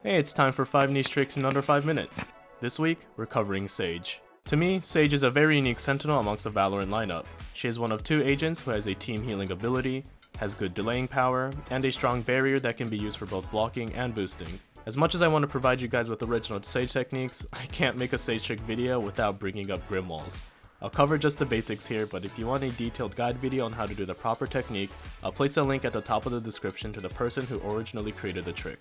Hey, it's time for 5 niche tricks in under 5 minutes. This week, we're covering Sage. To me, Sage is a very unique sentinel amongst the Valorant lineup. She is one of 2 agents who has a team healing ability, has good delaying power, and a strong barrier that can be used for both blocking and boosting. As much as I want to provide you guys with original Sage techniques, I can't make a Sage trick video without bringing up Grim Walls. I'll cover just the basics here, but if you want a detailed guide video on how to do the proper technique, I'll place a link at the top of the description to the person who originally created the trick.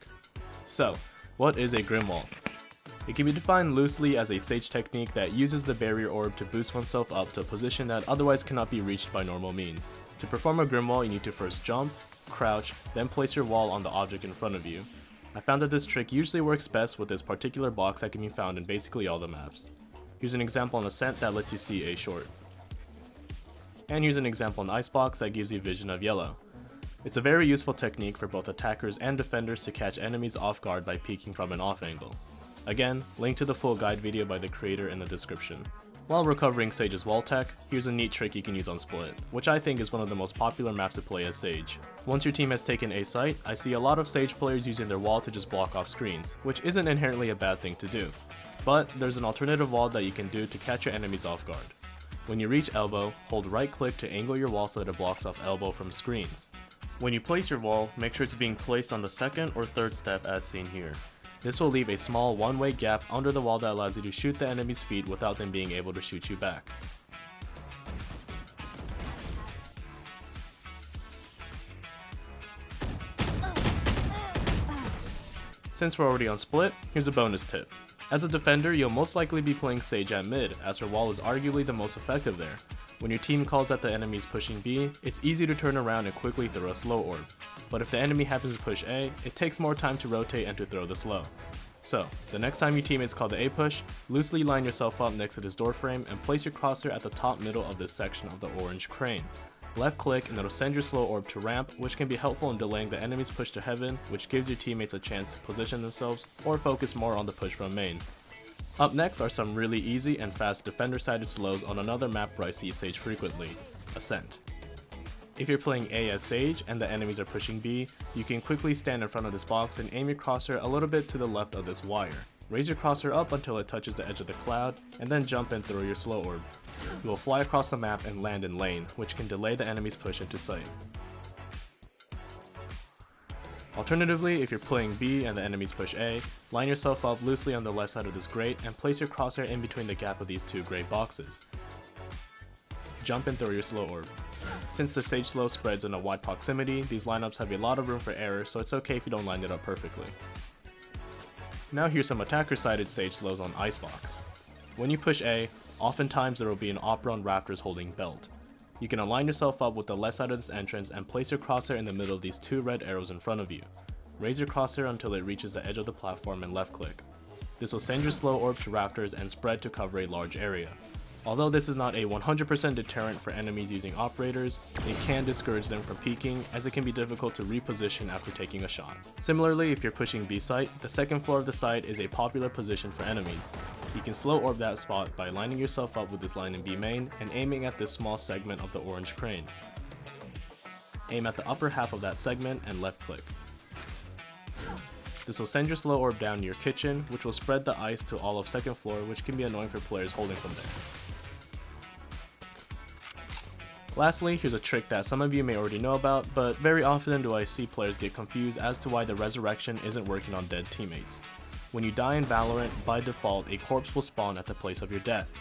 So, what is a Grim Wall? It can be defined loosely as a Sage technique that uses the barrier orb to boost oneself up to a position that otherwise cannot be reached by normal means. To perform a Grim Wall, you need to first jump, crouch, then place your wall on the object in front of you. I found that this trick usually works best with this particular box that can be found in basically all the maps. Here's an example on Ascent that lets you see a short. And here's an example on Icebox that gives you vision of yellow. It's a very useful technique for both attackers and defenders to catch enemies off guard by peeking from an off angle. Again, link to the full guide video by the creator in the description. While we're covering Sage's wall tech, here's a neat trick you can use on Split, which I think is one of the most popular maps to play as Sage. Once your team has taken a site, I see a lot of Sage players using their wall to just block off screens, which isn't inherently a bad thing to do. But there's an alternative wall that you can do to catch your enemies off guard. When you reach elbow, hold right click to angle your wall so that it blocks off elbow from screens. When you place your wall, make sure it's being placed on the second or third step as seen here. This will leave a small one-way gap under the wall that allows you to shoot the enemy's feet without them being able to shoot you back. Since we're already on Split, here's a bonus tip. As a defender, you'll most likely be playing Sage at mid, as her wall is arguably the most effective there. When your team calls that the enemy is pushing B, it's easy to turn around and quickly throw a slow orb. But if the enemy happens to push A, it takes more time to rotate and to throw the slow. So, the next time your teammates call the A push, loosely line yourself up next to this door frame and place your crosshair at the top middle of this section of the orange crane. Left click and it'll send your slow orb to ramp, which can be helpful in delaying the enemy's push to heaven, which gives your teammates a chance to position themselves or focus more on the push from main. Up next are some really easy and fast defender-sided slows on another map where I see Sage frequently, Ascent. If you're playing A as Sage and the enemies are pushing B, you can quickly stand in front of this box and aim your crosshair a little bit to the left of this wire. Raise your crosshair up until it touches the edge of the cloud, and then jump and throw your slow orb. You will fly across the map and land in lane, which can delay the enemy's push into sight. Alternatively, if you're playing B and the enemies push A, line yourself up loosely on the left side of this grate and place your crosshair in between the gap of these 2 gray boxes. Jump and throw your slow orb. Since the Sage slow spreads in a wide proximity, these lineups have a lot of room for error, so it's okay if you don't line it up perfectly. Now here's some attacker-sided Sage slows on Icebox. When you push A, oftentimes there will be an opera on Rafters holding belt. You can align yourself up with the left side of this entrance and place your crosshair in the middle of these 2 red arrows in front of you. Raise your crosshair until it reaches the edge of the platform and left click. This will send your slow orb to Rafters and spread to cover a large area. Although this is not a 100% deterrent for enemies using operators, it can discourage them from peeking, as it can be difficult to reposition after taking a shot. Similarly, if you're pushing B site, the second floor of the site is a popular position for enemies. You can slow orb that spot by lining yourself up with this line in B main and aiming at this small segment of the orange crane. Aim at the upper half of that segment and left click. This will send your slow orb down to your kitchen, which will spread the ice to all of second floor, which can be annoying for players holding from there. Lastly, here's a trick that some of you may already know about, but very often do I see players get confused as to why the resurrection isn't working on dead teammates. When you die in Valorant, by default, a corpse will spawn at the place of your death.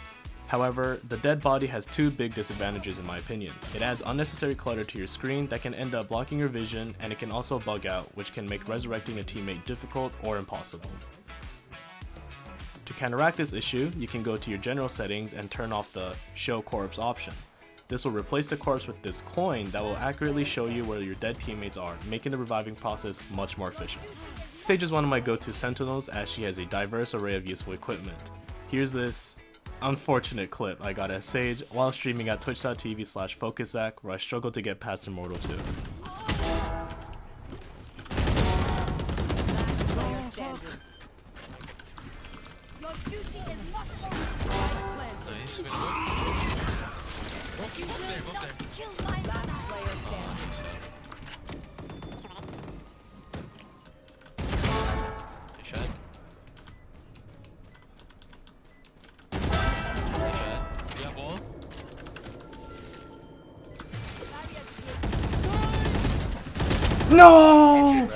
However, the dead body has 2 big disadvantages in my opinion. It adds unnecessary clutter to your screen that can end up blocking your vision, and it can also bug out, which can make resurrecting a teammate difficult or impossible. To counteract this issue, you can go to your general settings and turn off the Show Corpse option. This will replace the corpse with this coin that will accurately show you where your dead teammates are, making the reviving process much more efficient. Sage is one of my go-to sentinels as she has a diverse array of useful equipment. Here's this unfortunate clip I got as Sage while streaming at twitch.tv/focuszach, where I struggled to get past Immortal 2. No!